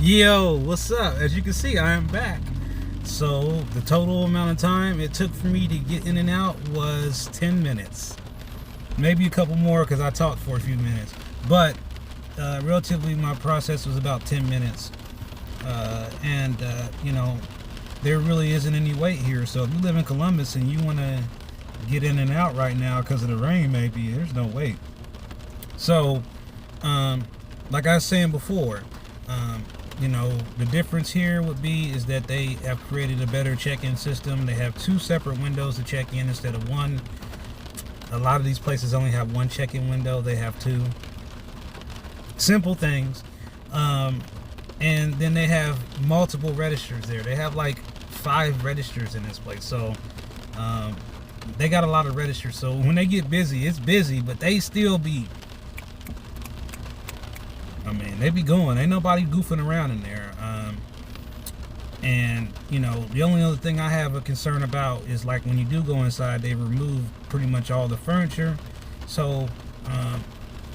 Yo, what's up? As you can see, I am back. So the total amount of time it took for me to get in and out was 10 minutes. Maybe a couple more because I talked for a few minutes. But relatively my process was about 10 minutes. You know, there really isn't any wait here. So if you live in Columbus and you want to get in and out right now because of the rain, maybe there's no wait. So, like I was saying before, you know, the difference here would be is that they have created a better check-in system. They have two separate windows to check in instead of one. A lot of these places only have one check-in window. They have two. Simple things. And then they have multiple registers there. They have like 5 registers in this place. So they got a lot of registers. So when they get busy, it's busy, but they still be, I mean, they be going. Ain't nobody goofing around in there. And, you know, the only other thing I have a concern about is like when you do go inside, they remove pretty much all the furniture. So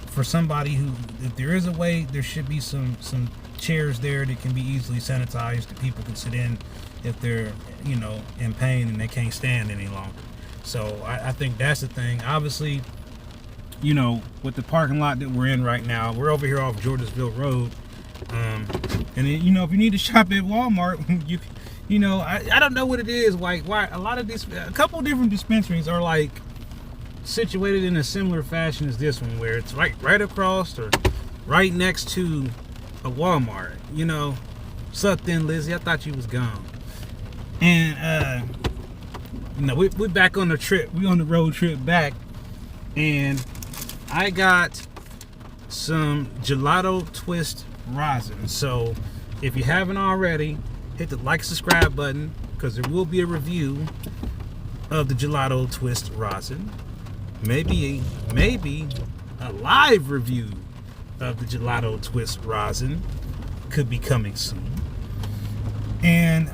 for somebody who, if there is a way, there should be some chairs there that can be easily sanitized that people can sit in if they're, you know, in pain and they can't stand any longer. So I think that's the thing. Obviously, you know, with the parking lot that we're in right now, we're over here off Georgesville Road. And then, you know, if you need to shop at Walmart, you know, I don't know what it is. Like, why a lot of these, a couple different dispensaries are like situated in a similar fashion as this one, where it's right across or right next to a Walmart. You know, what's up then, Lizzie? I thought you was gone. And you know, we're back on the trip. We on the road trip back, and I got some gelato twist rosin. So if you haven't already, hit the like, subscribe button, because there will be a review of the gelato twist rosin. Maybe a live review of the gelato twist rosin could be coming soon. And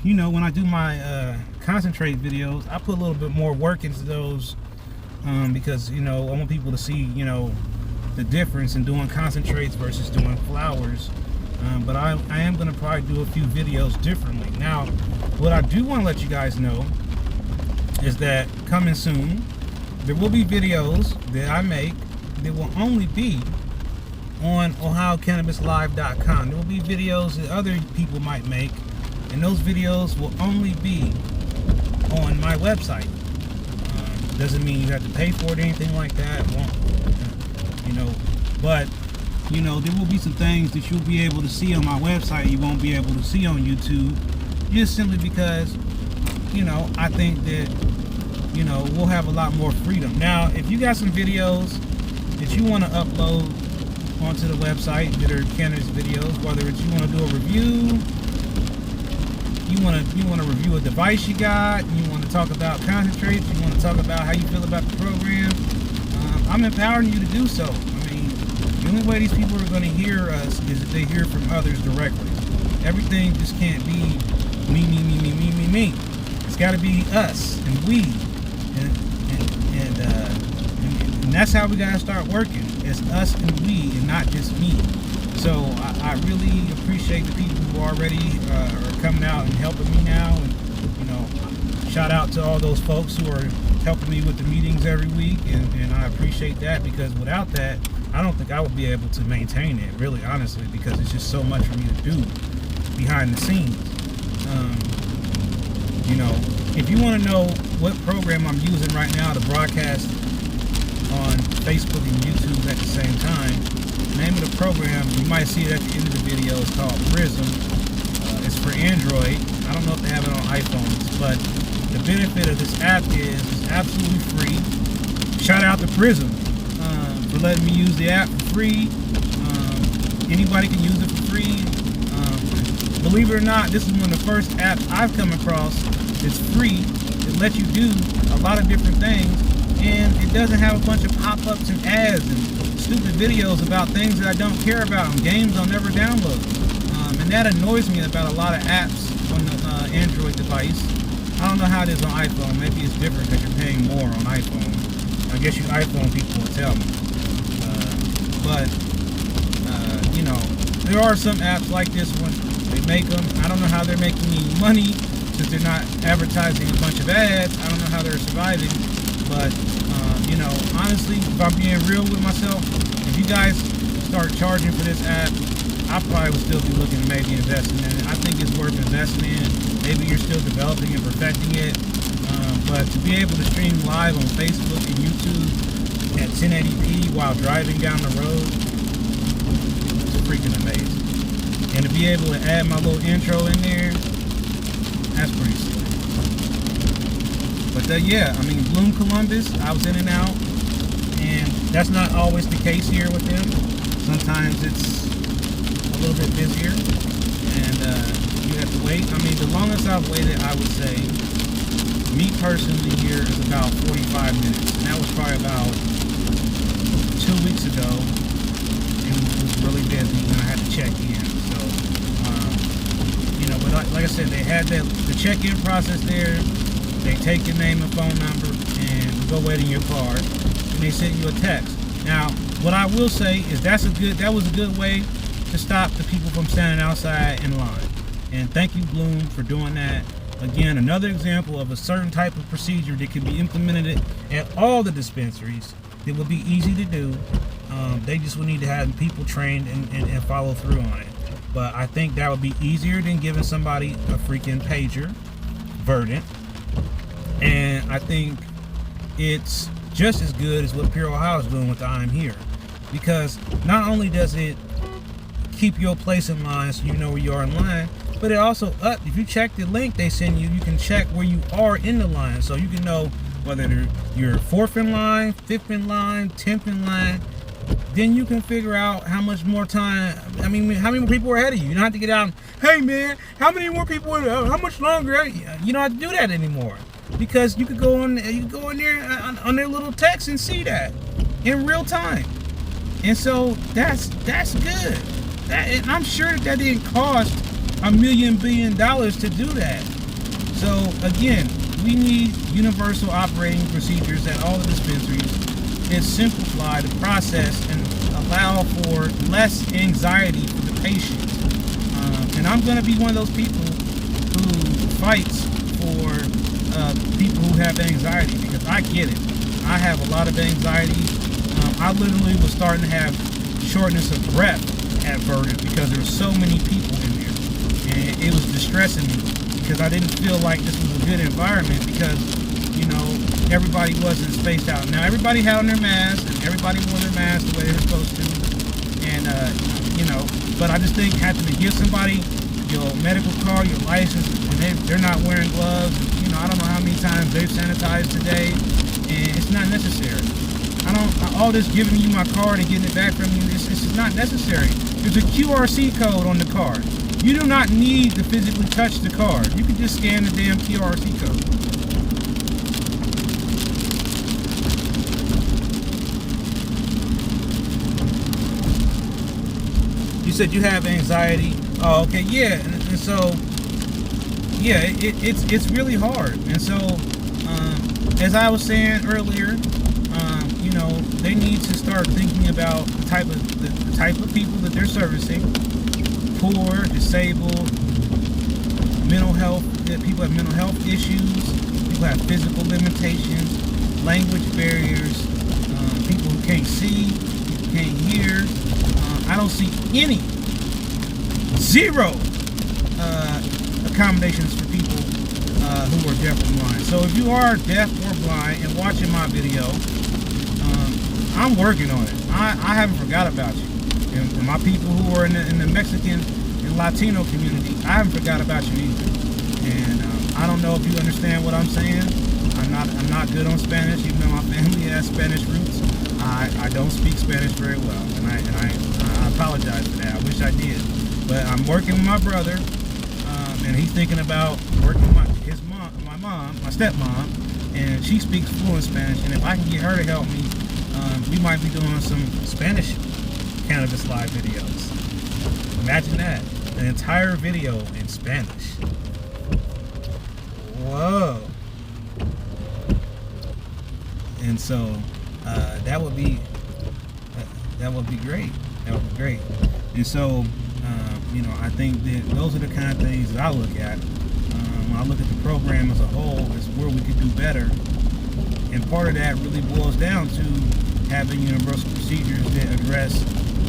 you know, when I do my concentrate videos, I put a little bit more work into those, because, you know, I want people to see, you know, the difference in doing concentrates versus doing flowers. But I am going to probably do a few videos differently. Now, what I do want to let you guys know is that coming soon, there will be videos that I make that will only be on OhioCannabisLive.com. There will be videos that other people might make, and those videos will only be on my website. Doesn't mean you have to pay for it or anything like that. Won't, you know, but you know, there will be some things that you'll be able to see on my website you won't be able to see on YouTube, just simply because, you know, I think that, you know, we'll have a lot more freedom. Now, if you got some videos that you want to upload onto the website that are cannabis videos, whether it's you want to do a review, you want to review a device you got, you want to talk about concentrates, you want to talk about how you feel about the program, I'm empowering you to do so. I mean, the only way these people are going to hear us is if they hear from others directly. Everything just can't be me. It's got to be us and we, and that's how we got to start working. It's us and we, and not just me. So I really appreciate the people who already are coming out and helping me now. And, you know, shout out to all those folks who are helping me with the meetings every week. And I appreciate that, because without that, I don't think I would be able to maintain it, really, honestly, because it's just so much for me to do behind the scenes. You know, if you want to know what program I'm using right now to broadcast on Facebook and YouTube at the same time, the name of the program, you might see it at the end of the video, is called Prism. It's for Android. I don't know if they have it on iPhones, but the benefit of this app is it's absolutely free. Shout out to Prism for letting me use the app for free. Anybody can use it for free. Believe it or not, this is one of the first apps I've come across that's free. It lets you do a lot of different things, and it doesn't have a bunch of pop-ups and ads and stupid videos about things that I don't care about and games I'll never download. And that annoys me about a lot of apps on the Android device. I don't know how it is on iPhone. Maybe it's different because you're paying more on iPhone. I guess you iPhone people will tell me. But you know, there are some apps like this one. They make them. I don't know how they're making any money since they're not advertising a bunch of ads. I don't know how they're surviving. But, you know, honestly, if I'm being real with myself, if you guys start charging for this app, I probably would still be looking to maybe invest in it. I think it's worth investing in. Maybe you're still developing and perfecting it. But to be able to stream live on Facebook and YouTube at 1080p while driving down the road, it's freaking amazing. And to be able to add my little intro in there, that's pretty slick. But yeah, I mean, Bloom Columbus, I was in and out, and that's not always the case here with them. Sometimes it's a little bit busier, and you have to wait. I mean, the longest I've waited, I would say, me personally here, is about 45 minutes, and that was probably about 2 weeks ago, and it was really busy, and I had to check in. So, you know, but like I said, they had the check-in process there. They take your name and phone number and go wait in your car, and they send you a text. Now, what I will say is that was a good way to stop the people from standing outside in line. And thank you, Bloom, for doing that. Again, another example of a certain type of procedure that can be implemented at all the dispensaries. It would be easy to do. They just would need to have people trained and follow through on it. But I think that would be easier than giving somebody a freaking pager verdict. And I think it's just as good as what Pure Ohio is doing with the I'm Here. Because not only does it keep your place in line so you know where you are in line, but it also, if you check the link they send you, you can check where you are in the line. So you can know whether you're 4th in line, 5th in line, 10th in line. Then you can figure out how much more time, I mean, how many more people are ahead of you. You don't have to get out and, hey man, how many more people are there? How much longer? You don't have to do that anymore. Because you could go on there on their little text and see that in real time. And so that's good. And I'm sure that didn't cost $1 billion to do that. So again, we need universal operating procedures at all the dispensaries and simplify the process and allow for less anxiety for the patient. And I'm going to be one of those people who fights for people who have anxiety, because I get it. I have a lot of anxiety. I literally was starting to have shortness of breath at Verdant because there were so many people in there, and it was distressing me because I didn't feel like this was a good environment because, you know, everybody wasn't spaced out. Now everybody had on their masks and everybody wore their masks the way they were supposed to, and you know, but I just think having to give somebody your medical card, your license, and they're not wearing gloves. You know, I don't know how many times they've sanitized today, and it's not necessary. All this giving you my card and getting it back from you, it's not necessary. There's a QRC code on the card. You do not need to physically touch the card. You can just scan the damn QRC code. You said you have anxiety. Oh, okay, yeah, and so, yeah, it's really hard. And so, as I was saying earlier, you know, they need to start thinking about the type of people that they're servicing: poor, disabled, mental health. People have mental health issues. People have physical limitations, language barriers. People who can't see, can't hear. I don't see zero accommodations for people who are deaf or blind. So if you are deaf or blind and watching my video, I'm working on it. I haven't forgot about you. And my people who are in the Mexican and Latino community, I haven't forgot about you either. And I don't know if you understand what I'm saying. I'm not good on Spanish, even though my family has Spanish roots. I don't speak Spanish very well, and I apologize for that. I wish I did. But I'm working with my brother, and he's thinking about working with my stepmom, and she speaks fluent Spanish. And if I can get her to help me, we might be doing some Spanish cannabis live videos. Imagine that, an entire video in Spanish. Whoa! And so that would be great. That would be great. And so You know, I think that those are the kind of things that I look at. When I look at the program as a whole, is where we could do better. And part of that really boils down to having universal procedures that address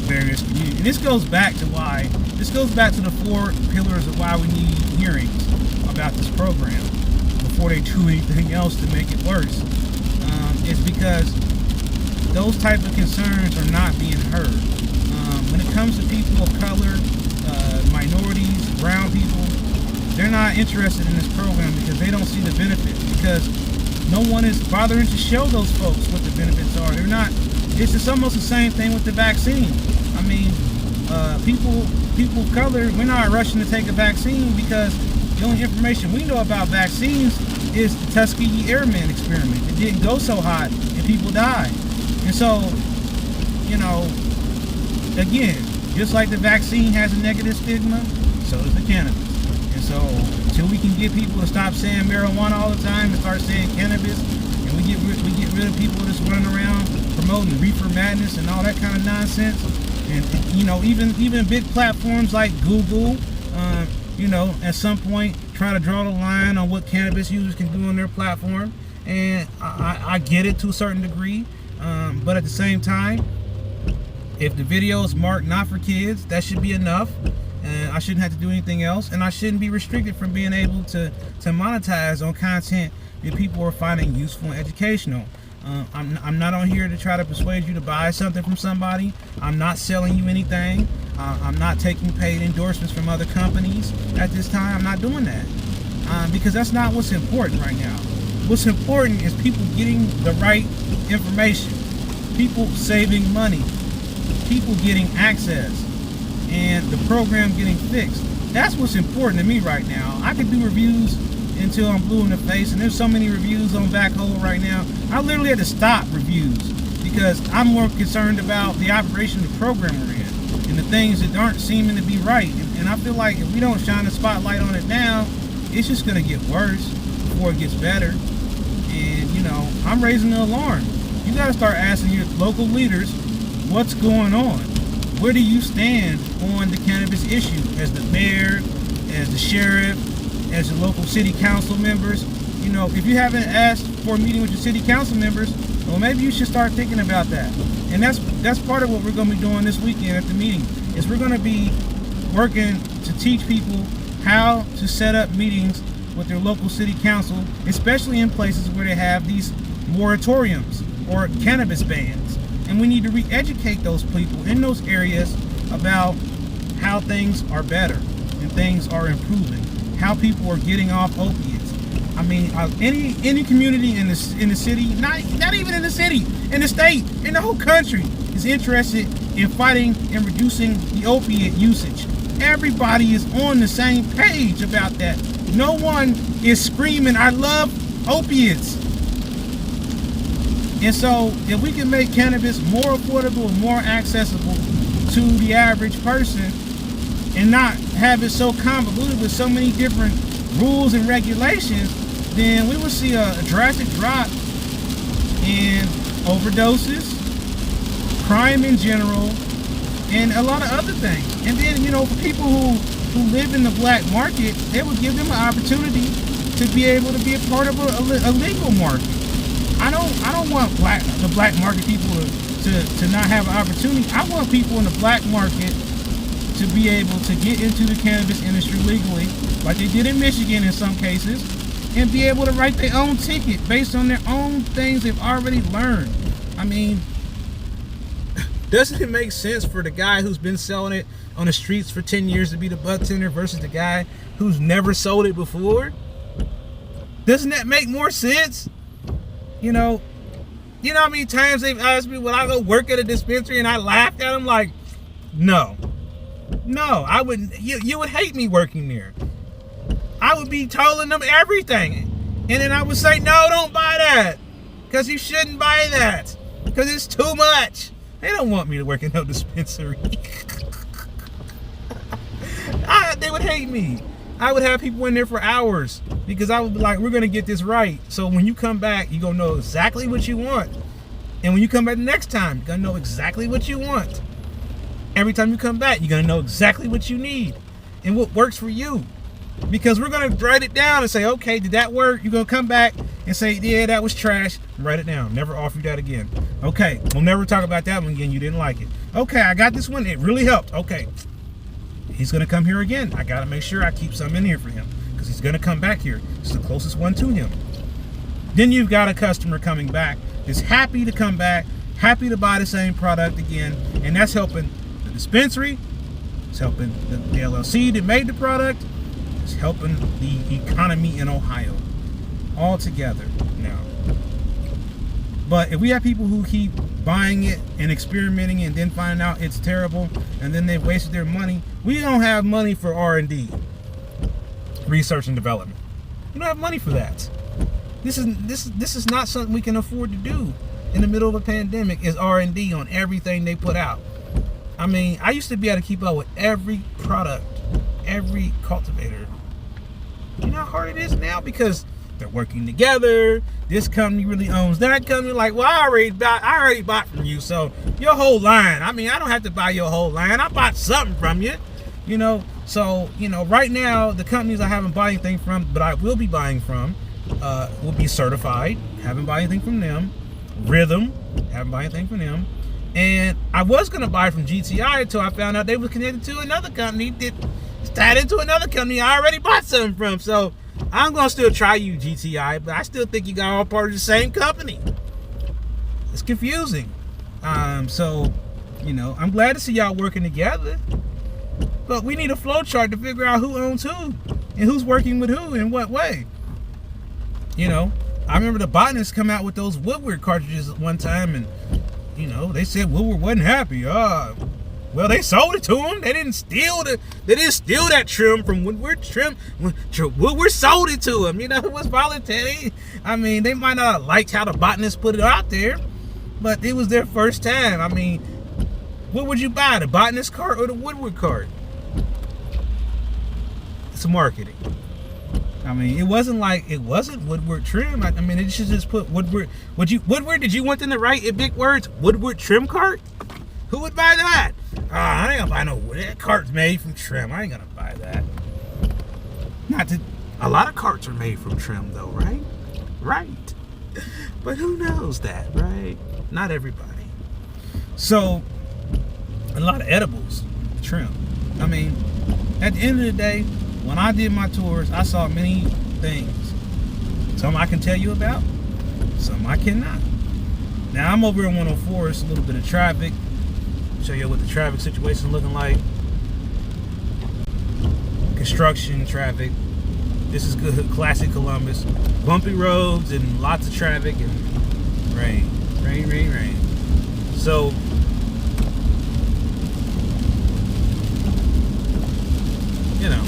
various communities. And this goes back to the 4 pillars of why we need hearings about this program before they do anything else to make it worse. It's because those type of concerns are not being heard. When it comes to people of color, minorities, brown people, they're not interested in this program because they don't see the benefits, because no one is bothering to show those folks what the benefits are. They're not. It's just almost the same thing with the vaccine. I mean, people of color, we're not rushing to take a vaccine because the only information we know about vaccines is the Tuskegee Airmen experiment. It didn't go so hot and people died. And so, you know, again, just like the vaccine has a negative stigma, so does the cannabis. And so, until we can get people to stop saying marijuana all the time and start saying cannabis, and we get rid of people that's running around promoting reefer madness and all that kind of nonsense, and you know, even big platforms like Google, you know, at some point try to draw the line on what cannabis users can do on their platform, and I get it to a certain degree, but at the same time, if the video is marked not for kids, that should be enough. And I shouldn't have to do anything else, and I shouldn't be restricted from being able to monetize on content that people are finding useful and educational. I'm not on here to try to persuade you to buy something from somebody. I'm not selling you anything. I'm not taking paid endorsements from other companies at this time. I'm not doing that because that's not what's important right now. What's important is people getting the right information, people saving money, people getting access, and the program getting fixed. That's what's important to me right now. I could do reviews until I'm blue in the face, and there's so many reviews on Backhole right now. I literally had to stop reviews because I'm more concerned about the operation of the program we're in and the things that aren't seeming to be right. And I feel like if we don't shine a spotlight on it now, it's just gonna get worse before it gets better. And you know, I'm raising the alarm. You gotta start asking your local leaders what's going on. Where do you stand on the cannabis issue as the mayor, as the sheriff, as the local city council members? You know, if you haven't asked for a meeting with your city council members, well, maybe you should start thinking about that. And that's part of what we're going to be doing this weekend at the meeting, is we're going to be working to teach people how to set up meetings with their local city council, especially in places where they have these moratoriums or cannabis bans. And we need to re-educate those people in those areas about how things are better and things are improving, how people are getting off opiates. I mean, any community in the city, not even in the city, in the state, in the whole country, is interested in fighting and reducing the opiate usage. Everybody is on the same page about that. No one is screaming, "I love opiates." And so, if we can make cannabis more affordable and more accessible to the average person and not have it so convoluted with so many different rules and regulations, then we will see a drastic drop in overdoses, crime in general, and a lot of other things. And then, you know, for people who live in the black market, they would give them an opportunity to be able to be a part of a legal market. I don't want the black market people to not have an opportunity. I want people in the black market to be able to get into the cannabis industry legally, like they did in Michigan in some cases, and be able to write their own ticket based on their own things they've already learned. I mean, doesn't it make sense for the guy who's been selling it on the streets for 10 years to be the bartender versus the guy who's never sold it before? Doesn't that make more sense? You know how many times they've asked me, would I go work at a dispensary, and I laughed at them like, no, I wouldn't. You would hate me working there. I would be telling them everything. And then I would say, no, don't buy that. Because you shouldn't buy that. Because it's too much. They don't want me to work in no dispensary. They would hate me. I would have people in there for hours because I would be like, we're going to get this right. So when you come back, you're going to know exactly what you want. And when you come back the next time, you're going to know exactly what you want. every time you come back, you're going to know exactly what you need and what works for you. Because we're going to write it down and say, okay, did that work? You're going to come back and say, yeah, that was trash. Write it down. Never offer you that again. Okay, we'll never talk about that one again. You didn't like it. Okay, I got this one. It really helped. Okay, he's going to come here again. I got to make sure I keep some in here for him because he's going to come back here. It's the closest one to him. Then you've got a customer coming back that's happy to come back, happy to buy the same product again, and that's helping the dispensary. It's helping the LLC that made the product. It's helping the economy in Ohio all together now. But if we have people who keep buying it and experimenting and then finding out it's terrible and then they've wasted their money, we don't have money for R&D, research and development. We don't have money for that. This is not something we can afford to do in the middle of a pandemic, is R&D on everything they put out. I mean, I used to be able to keep up with every product, every cultivator. You know how hard it is now because they're working together. This company really owns that company. Like, well, I already bought from you, so your whole line. I mean, I don't have to buy your whole line. I bought something from you, you know. So, you know, right now the companies I haven't bought anything from, but I will be buying from, will be Certified. Haven't bought anything from them. Rhythm. Haven't bought anything from them. And I was gonna buy from GTI until I found out they were connected to another company that tied into another company I already bought something from. So I'm gonna still try you, GTI, but I still think you got all part of the same company. It's confusing. So, you know, I'm glad to see y'all working together, but we need a flow chart to figure out who owns who and who's working with who in what way. You know, I remember the botanists come out with those Woodward cartridges at one time, and you know, they said Woodward wasn't happy. Well, they sold it to them. They didn't steal that trim from Woodward. Woodward sold it to them. You know, it was voluntary. I mean, they might not have liked how the botanists put it out there, but it was their first time. I mean, what would you buy, the botanist cart or the Woodward cart? It's marketing. I mean, it wasn't Woodward trim. I mean, it should just put Woodward. Woodward? Did you want them to write in big words, Woodward trim cart? Who would buy that? I ain't gonna buy no wood. That cart's made from trim. I ain't gonna buy that. A lot of carts are made from trim, though, right? Right. But who knows that, right? Not everybody. So, a lot of edibles, trim. I mean, at the end of the day, when I did my tours, I saw many things. Some I can tell you about, some I cannot. Now, I'm over in 104. It's a little bit of traffic. Show you what the traffic situation is looking like. Construction traffic. This is good, classic Columbus. Bumpy roads and lots of traffic and rain. So, you know.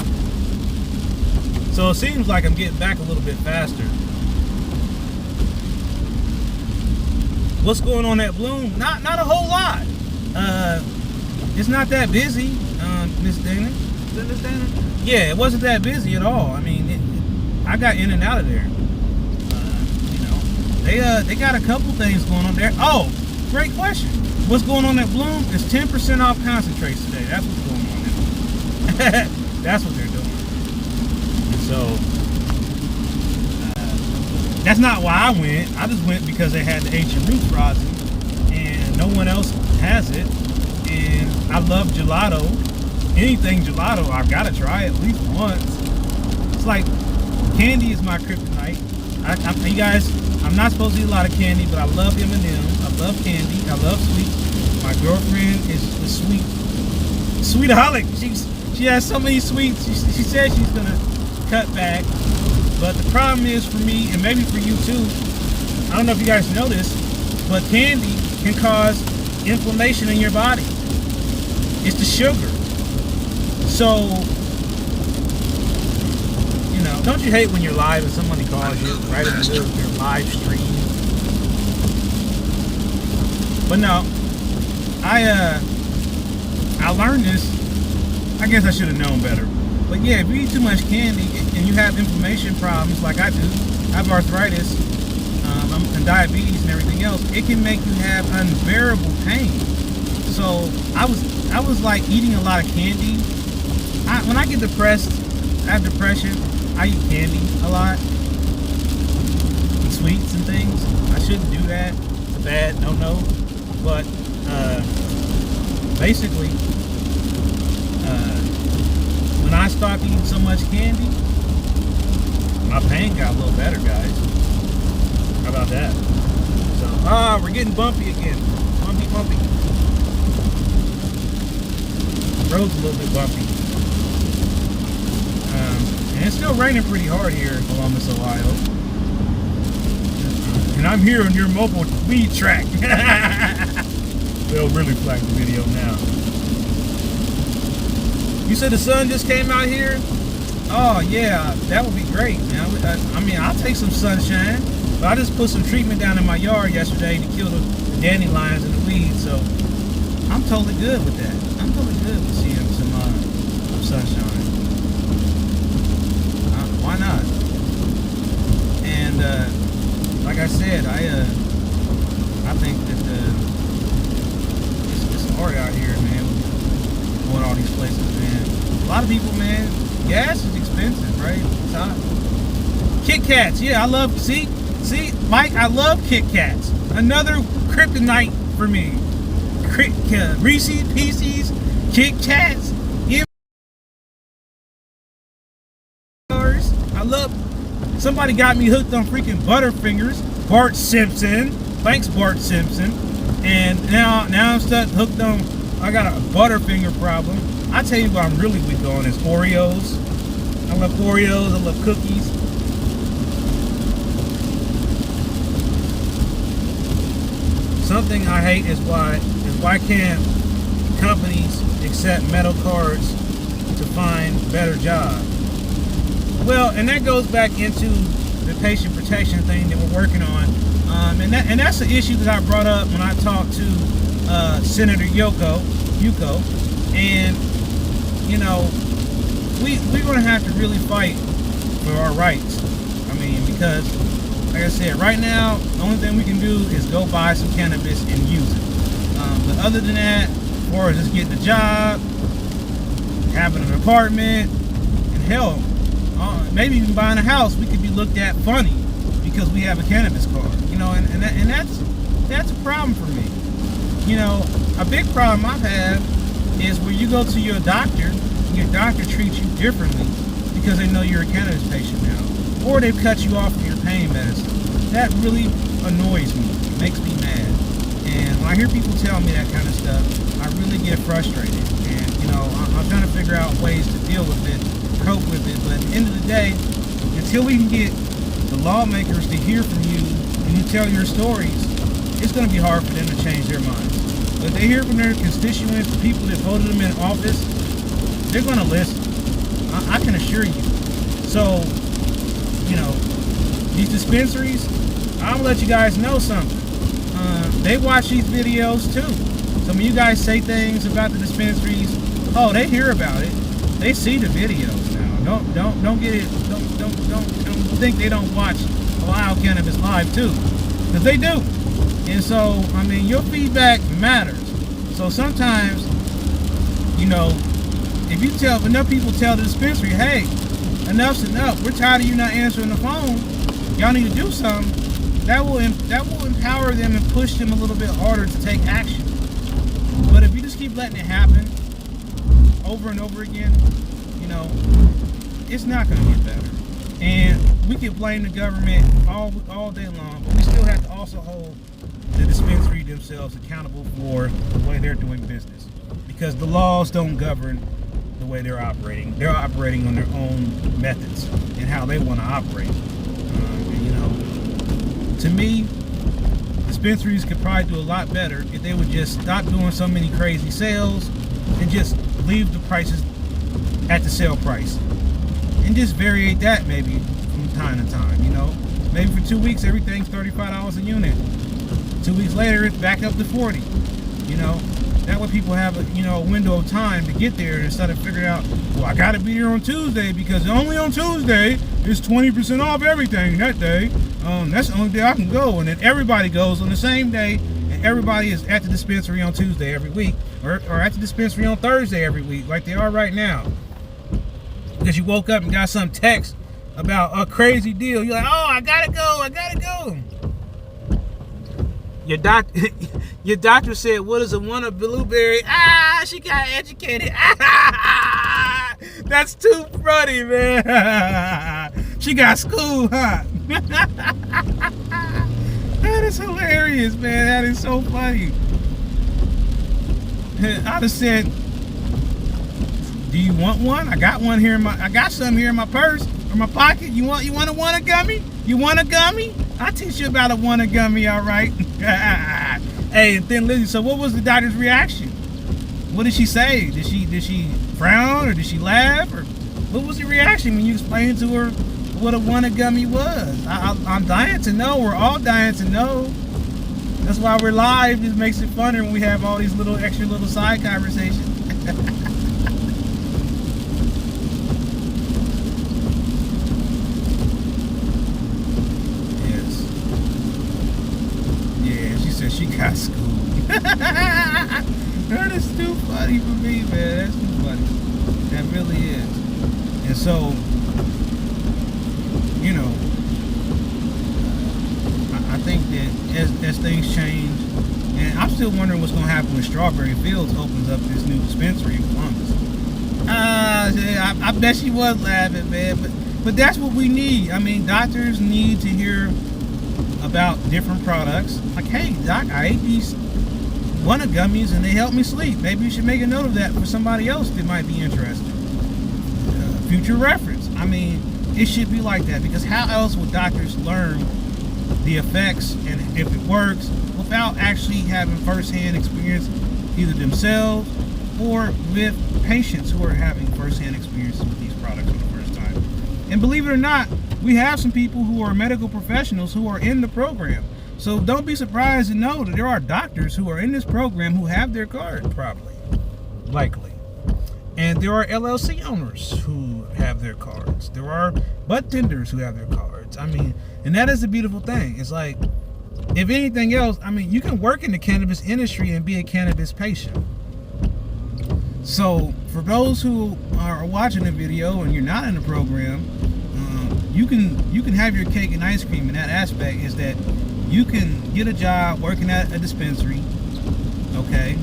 So it seems like I'm getting back a little bit faster. What's going on at Bloom? Not a whole lot. It's not that busy, Miss Dana. Is that Miss Dana? Yeah, it wasn't that busy at all. I mean, I got in and out of there. You know, they got a couple things going on there. Oh, great question. What's going on at Bloom is 10% off concentrates today. That's what's going on there. That's what they're doing. So that's not why I went. I just went because they had the Ancient Roots rosin, and no one else has it. And I love gelato. Anything gelato, I've got to try at least once. It's like candy is my kryptonite. You guys, I'm not supposed to eat a lot of candy, but I love M&M's. I love candy. I love sweets. My girlfriend is a sweetaholic. She has so many sweets. She said she's gonna cut back. But the problem is for me, and maybe for you too, I don't know if you guys know this, but candy can cause inflammation in your body. It's the sugar. So, you know, don't you hate when you're live and somebody calls you right in the middle of your live stream? But no, I learned this. I guess I should have known better. But yeah, if you eat too much candy and you have inflammation problems like I do, I have arthritis and diabetes and everything else, it can make you have unbearable pain. So I was like eating a lot of candy. When I get depressed, I have depression, I eat candy a lot. Sweets and things. I shouldn't do that. It's a bad no. But basically, when I stopped eating so much candy, my pain got a little better, guys. How about that? So, we're getting bumpy again. Bumpy. The road's a little bit bumpy. And it's still raining pretty hard here in Columbus, Ohio. And I'm here on your mobile weed track. They'll really flag the video now. You said the sun just came out here? Oh yeah, that would be great, man. I mean, I'll take some sunshine. But I just put some treatment down in my yard yesterday to kill the dandelions and the weeds, so I'm totally good with that. I'm totally good with seeing some sunshine. Why not? And like I said, I think that it's hard out here, man. Going all these places, man. A lot of people, man. Gas is expensive, right? It's hot. Kit Kats, yeah, I love. See, Mike, I love Kit Kats. Another kryptonite for me. Reese's Pieces, Kit Kats. I love. Somebody got me hooked on freaking Butterfingers. Bart Simpson. Thanks, Bart Simpson. And now I'm stuck hooked on. I got a Butterfinger problem. I tell you what I'm really weak on is Oreos. I love Oreos. I love cookies. Something I hate is why can't companies accept metal cards to find better jobs? Well, and that goes back into the patient protection thing that we're working on, and that's the issue that I brought up when I talked to Senator Yuko, and you know, we're going to have to really fight for our rights. I mean, because like I said, right now the only thing we can do is go buy some cannabis and use it. But other than that, or just getting a job, having an apartment, and hell, maybe even buying a house, we could be looked at funny because we have a cannabis card, you know, and that's a problem for me. You know, a big problem I've had is where you go to your doctor, and your doctor treats you differently because they know you're a cannabis patient now, or they've cut you off from your pain medicine. That really annoys me. It makes me mad. And when I hear people tell me that kind of stuff, I really get frustrated. And you know, I'm trying to figure out ways to deal with it, cope with it, but at the end of the day, until we can get the lawmakers to hear from you and you tell your stories, it's going to be hard for them to change their minds. But if they hear from their constituents, the people that voted them in office, they're going to listen. I can assure you. So, you know, these dispensaries, I'll let you guys know something. They watch these videos too. Some of you guys say things about the dispensaries. Oh, they hear about it. They see the videos now. Don't get it. Don't think they don't watch Ohio Cannabis Live too, because they do. And so, I mean, your feedback matters. So sometimes, you know, if enough people tell the dispensary, hey, enough's enough. We're tired of you not answering the phone. Y'all need to do something. That will empower them and push them a little bit harder to take action. But if you just keep letting it happen over and over again, you know, it's not going to get better. And we can blame the government all day long, but we still have to also hold the dispensary themselves accountable for the way they're doing business, because the laws don't govern the way they're operating. They're operating on their own methods and how they want to operate. You know, to me, dispensaries could probably do a lot better if they would just stop doing so many crazy sales and just leave the prices at the sale price and just variate that maybe from time to time. You know, maybe for 2 weeks everything's $35 a unit. 2 weeks later it's back up to 40. You know, that way people have a window of time to get there instead of figuring out, well, I gotta be here on Tuesday because only on Tuesday it's 20% off everything that day. That's the only day I can go, and then everybody goes on the same day, and everybody is at the dispensary on Tuesday every week, or at the dispensary on Thursday every week, like they are right now. Because you woke up and got some text about a crazy deal. You're like, oh, I gotta go. Your doctor said, what is a one of blueberry? She got educated. That's too funny, man. She got school, huh? That is hilarious, man. That is so funny. I'd have said, do you want one? I got one here I got some here in my purse or my pocket. You want a one gummy? You want a gummy? I'll teach you about a one gummy, all right? Hey, and Thin Lizzy, so what was the doctor's reaction? What did she say? Did she frown, or did she laugh, or what was the reaction when you explained to her what a one gummy was? I'm dying to know. We're all dying to know. That's why we're live. It makes it funner when we have all these little extra little side conversations. Yes. Yeah, she said she got schooled. That is too funny for me, man. That's too funny. That really is. And so, you know, I think that as things change, and I'm still wondering what's going to happen when Strawberry Fields opens up this new dispensary in Columbus. I bet she was laughing, man. But that's what we need. I mean, doctors need to hear about different products. Like, hey, doc, I ate these Wonder gummies and they help me sleep. Maybe you should make a note of that for somebody else that might be interested. Future reference. I mean, it should be like that, because how else would doctors learn the effects and if it works without actually having first-hand experience either themselves or with patients who are having first-hand experiences with these products for the first time. And believe it or not, we have some people who are medical professionals who are in the program. So don't be surprised to know that there are doctors who are in this program who have their card properly, likely. And there are LLC owners who have their cards. There are bud tenders who have their cards. I mean, and that is the beautiful thing. It's like, if anything else, I mean, you can work in the cannabis industry and be a cannabis patient. So for those who are watching the video and you're not in the program, you can have your cake and ice cream in that aspect, is that you can get a job working at a dispensary, okay,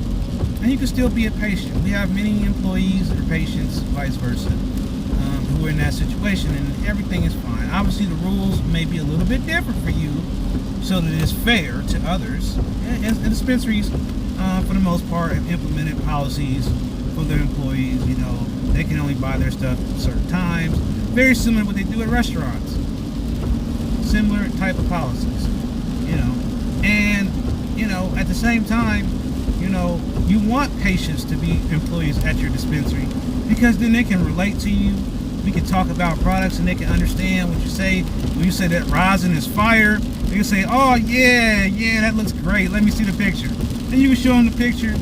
and you can still be a patient. We have many employees or patients, vice versa, who are in that situation, and everything is fine. Obviously, the rules may be a little bit different for you, so that it's fair to others. And dispensaries, for the most part, have implemented policies for their employees. You know, they can only buy their stuff at certain times. Very similar to what they do at restaurants. Similar type of policies, you know. And, you know, at the same time, you know, you want patients to be employees at your dispensary, because then they can relate to you. We can talk about products and they can understand what you say. When you say that rosin is fire, they can say, oh yeah, that looks great. Let me see the picture. Then you can show them the picture.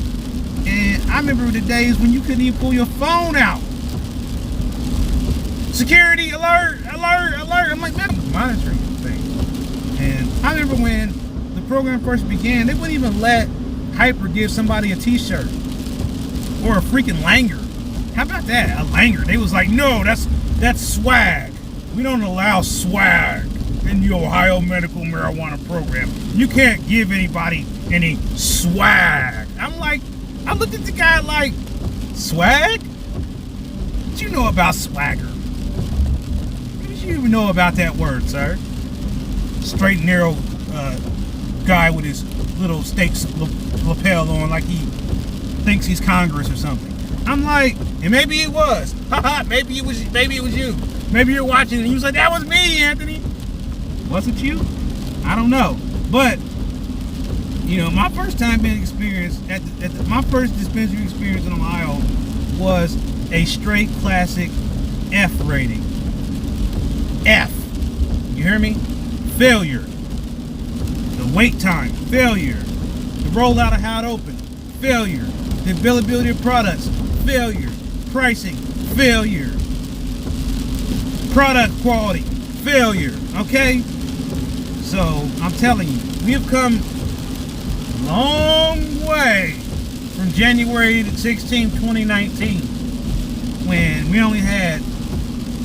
And I remember the days when you couldn't even pull your phone out. Security alert, alert, alert. I'm like, man, I'm monitoring things. And I remember when the program first began, they wouldn't even let Hyper give somebody a t-shirt or a freaking Langer. How about that? A Langer. They was like, no, that's swag. We don't allow swag in the Ohio Medical Marijuana Program. You can't give anybody any swag. I'm like, I looked at the guy like, swag? What you know about swagger? What do you even know about that word, sir? Straight, narrow guy with his little steaks lapel on, like he thinks he's Congress or something. I'm like, and maybe it was. maybe it was you. Maybe you're watching and you was like, that was me, Anthony. Was it you? I don't know. But, you know, my first time being experienced my first dispensary experience in Ohio was a straight classic F rating. F. You hear me? Failure. The wait time, failure. The rollout of how it opened, failure. The availability of products, failure. Pricing, failure. Product quality, failure. Okay? So, I'm telling you, we have come long way from January 16, 2019, when we only had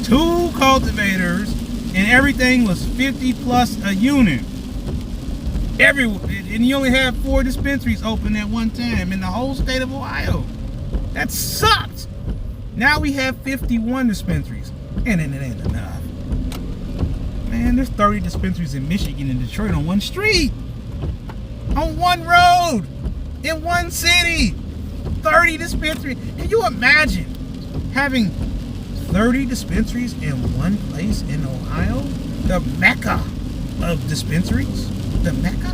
2 cultivators and everything was 50 plus a unit. And you only had 4 dispensaries open at one time in the whole state of Ohio. That sucked. Now we have 51 dispensaries, and it ain't enough. Man, there's 30 dispensaries in Michigan and Detroit on one street, on one road, in one city. 30 dispensaries. Can you imagine having 30 dispensaries in one place in Ohio? The mecca of dispensaries. The mecca?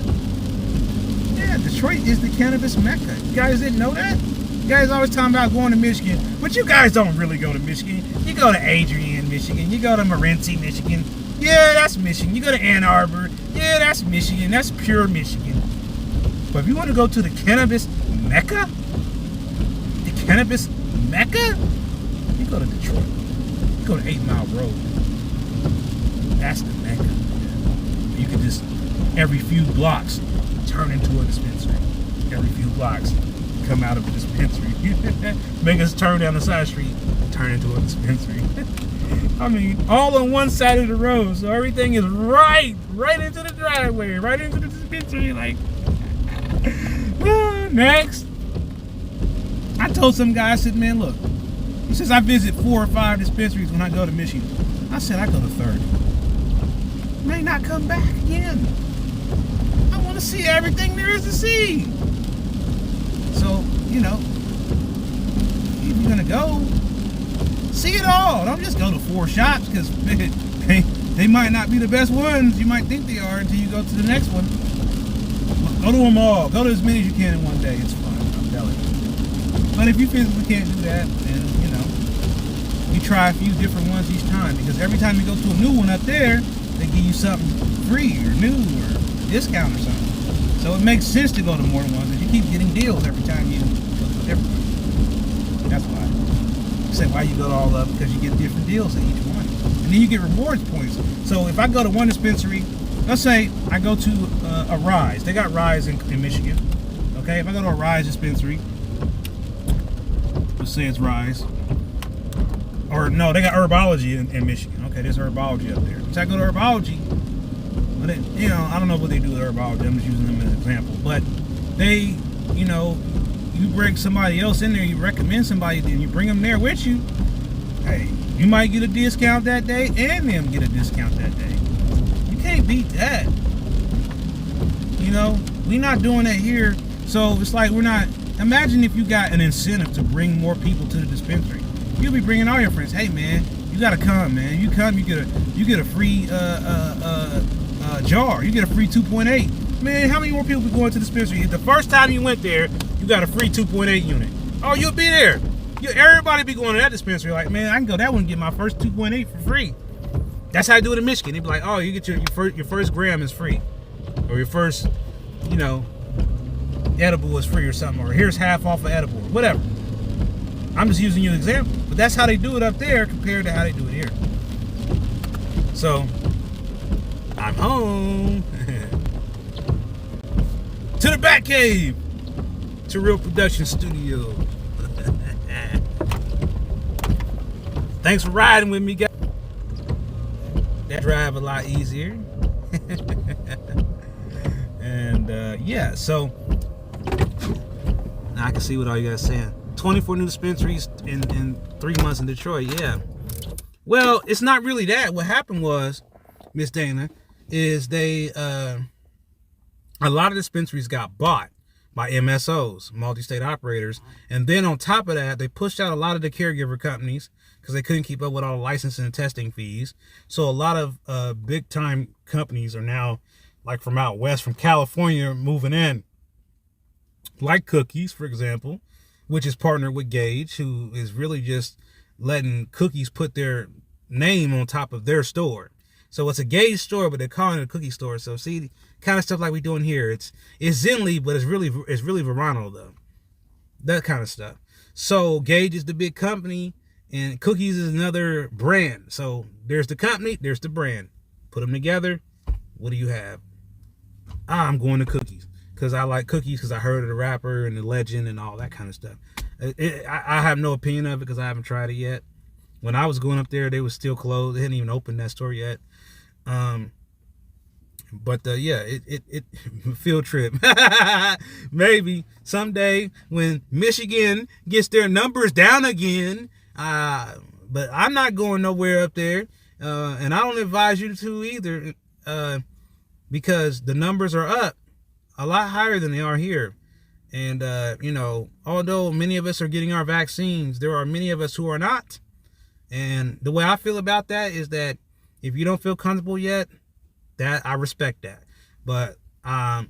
Yeah, Detroit is the cannabis mecca. You guys didn't know that? You guys always talking about going to Michigan, but you guys don't really go to Michigan. You go to Adrian, Michigan. You go to Morenci, Michigan. Yeah, that's Michigan. You go to Ann Arbor. Yeah, that's Michigan. That's pure Michigan. But if you want to go to the cannabis mecca, you go to Detroit. You go to 8 Mile Road. That's the mecca. You can just, every few blocks, turn into a dispensary. Every few blocks, come out of a dispensary. Make us turn down the side street, turn into a dispensary. I mean, all on one side of the road, so everything is right into the driveway, right into the dispensary. Like, next. I told some guy, I said, man, look, he says I visit 4 or 5 dispensaries when I go to Michigan. I said I go to 30. May not come back again. I want to see everything there is to see. So, you know, if you're gonna go, see it all. Don't just go to 4 shops, because they might not be the best ones. You might think they are until you go to the next one. Go to them all. Go to as many as you can in one day. It's fun, I'm telling you. But if you physically can't do that, then, you know, you try a few different ones each time, because every time you go to a new one up there, they give you something free or new or discount or something. So it makes sense to go to more than one, because you keep getting deals every time you go to a different one. That's why. You say why you go to all of them, because you get different deals at each one. And then you get rewards points. So if I go to one dispensary, let's say I go to a Rise. They got Rise in Michigan. Okay, if I go to a Rise dispensary, let's say it's Rise. Or no, they got Herbology in Michigan. Okay, there's Herbology up there. So I go to Herbology, but you know, I don't know what they do with Herbology. I'm just using them as an example. But they, you know, you bring somebody else in there, you recommend somebody, then you bring them there with you. Hey, you might get a discount that day, and them get a discount that day. You can't beat that. You know, we're not doing that here. So it's like we're not. Imagine if you got an incentive to bring more people to the dispensary. You'll be bringing all your friends. Hey man, you gotta come, man. You come, you get a free jar. You get a free 2.8. Man, how many more people be going to the dispensary? The first time you went there, you got a free 2.8 unit. Oh, you'll be there. Everybody be going to that dispensary. Like, man, I can go that one and get my first 2.8 for free. That's how I do it in Michigan. They be like, oh, you get your first gram is free, or your first, you know, edible is free or something, or here's half off of edible, or whatever. I'm just using you as an example, but that's how they do it up there compared to how they do it here. So I'm home to the Batcave, to Real Production Studio. Thanks for riding with me, guys. That drive a lot easier. And yeah, so now I can see what all you guys are saying. 24 new dispensaries in 3 months in Detroit. Yeah. Well, it's not really that. What happened was, Miss Dana, is they a lot of dispensaries got bought by MSOs, multi-state operators, and then on top of that, they pushed out a lot of the caregiver companies because they couldn't keep up with all the licensing and testing fees. So a lot of big time companies are now, like from out west, from California, moving in, like Cookies, for example, which is partnered with Gage, who is really just letting Cookies put their name on top of their store. So it's a Gage store, but they're calling it a Cookie store. So see, kind of stuff like we're doing here. It's Zenly, but it's really Verano though. That kind of stuff. So Gage is the big company, and Cookies is another brand. So there's the company, there's the brand. Put them together. What do you have? I'm going to Cookies. because I like cookies because I heard of the rapper and the legend and all that kind of stuff. I have no opinion of it because I haven't tried it yet. When I was going up there, they were still closed. They hadn't even opened that store yet. But yeah, it field trip. Maybe someday when Michigan gets their numbers down again. But I'm not going nowhere up there, and I don't advise you to either, because the numbers are up a lot higher than they are here. And you know, although many of us are getting our vaccines, there are many of us who are not. And the way I feel about that is that if you don't feel comfortable yet, that I respect that. But I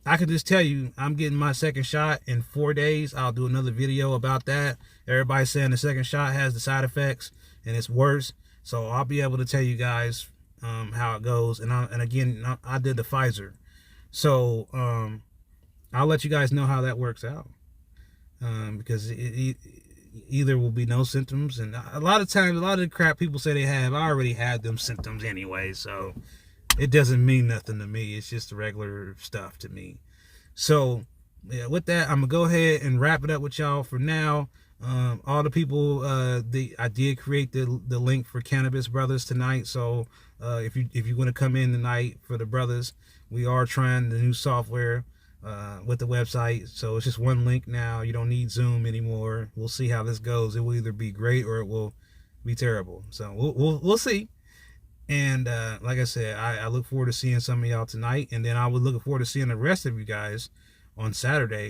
can just tell you, I'm getting my second shot in 4 days. I'll do another video about that. Everybody's saying the second shot has the side effects and it's worse. So I'll be able to tell you guys how it goes. And again, I did the Pfizer. So I'll let you guys know how that works out. Because it either will be no symptoms, and a lot of times, a lot of the crap people say they have, I already had them symptoms anyway, so it doesn't mean nothing to me. It's just regular stuff to me. So yeah, with that, I'm gonna go ahead and wrap it up with y'all for now. All the people, I did create the link for Cannabis Brothers tonight. So if you want to come in tonight for the brothers, we are trying the new software with the website. So it's just one link now. You don't need Zoom anymore. We'll see how this goes. It will either be great or it will be terrible. So we'll see. And like I said, I look forward to seeing some of y'all tonight, and then I was looking forward to seeing the rest of you guys on Saturday.